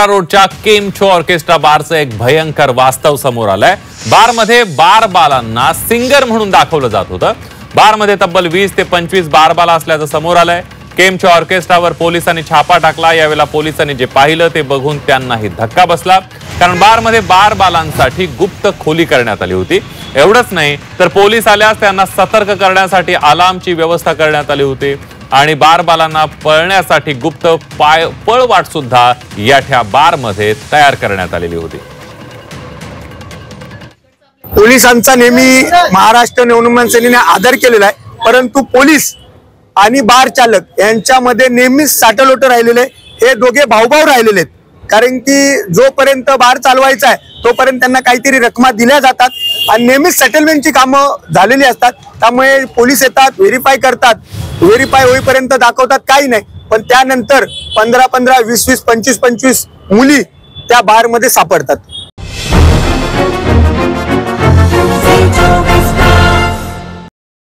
रोडच्या केमचो ऑर्केस्ट्रा बारचं एक भयंकर वास्तव समोर आलंय। बारमध्ये बारबालांना सिंगर म्हणून दाखवलं जात होतं। बारमध्ये तब्बल 20 ते 25 बारबाला असल्याचं समोर आलंय। केमचो ऑर्केस्ट्रावर पोलिसांनी छापा टाकला। यावेळेला पोलिसांनी जे पाहिलं ते बघून त्यांनाही धक्का बसला, कारण बारमध्ये बारबालांसाठी गुप्त खोली करण्यात आली होती। एवढंच नाही तर पोलीस आल्यास त्यांना सतर्क करण्यासाठी अलार्मची व्यवस्था करण्यात आली होती आणि बारबालांना पळण्यासाठी गुप्त पळवाट सुद्धा या बारमध्ये तयार करण्यात आलेली होती। पोलिसांचा नेहमी महाराष्ट्र नवनिर्माण सेनेने आदर केलेला आहे, परंतु पोलीस आणि बार चालक यांच्यामध्ये नेहमीच साटलोट राहिलेले, हे दोघे भाऊभाऊ राहिलेले आहेत। कारण की जोपर्यंत बार चालवायचा आहे तोपर्यंत त्यांना काहीतरी रकमा दिल्या जातात आणि नेहमीच सेटलमेंटची कामं झालेली असतात। त्यामुळे पोलीस येतात, व्हेरीफाय करतात, व्हेरीफाय होईपर्यंत दाखवतात काही नाही, पण त्यानंतर 15-15, 20-20, 25-25 मुली त्या बारमध्ये सापडतात।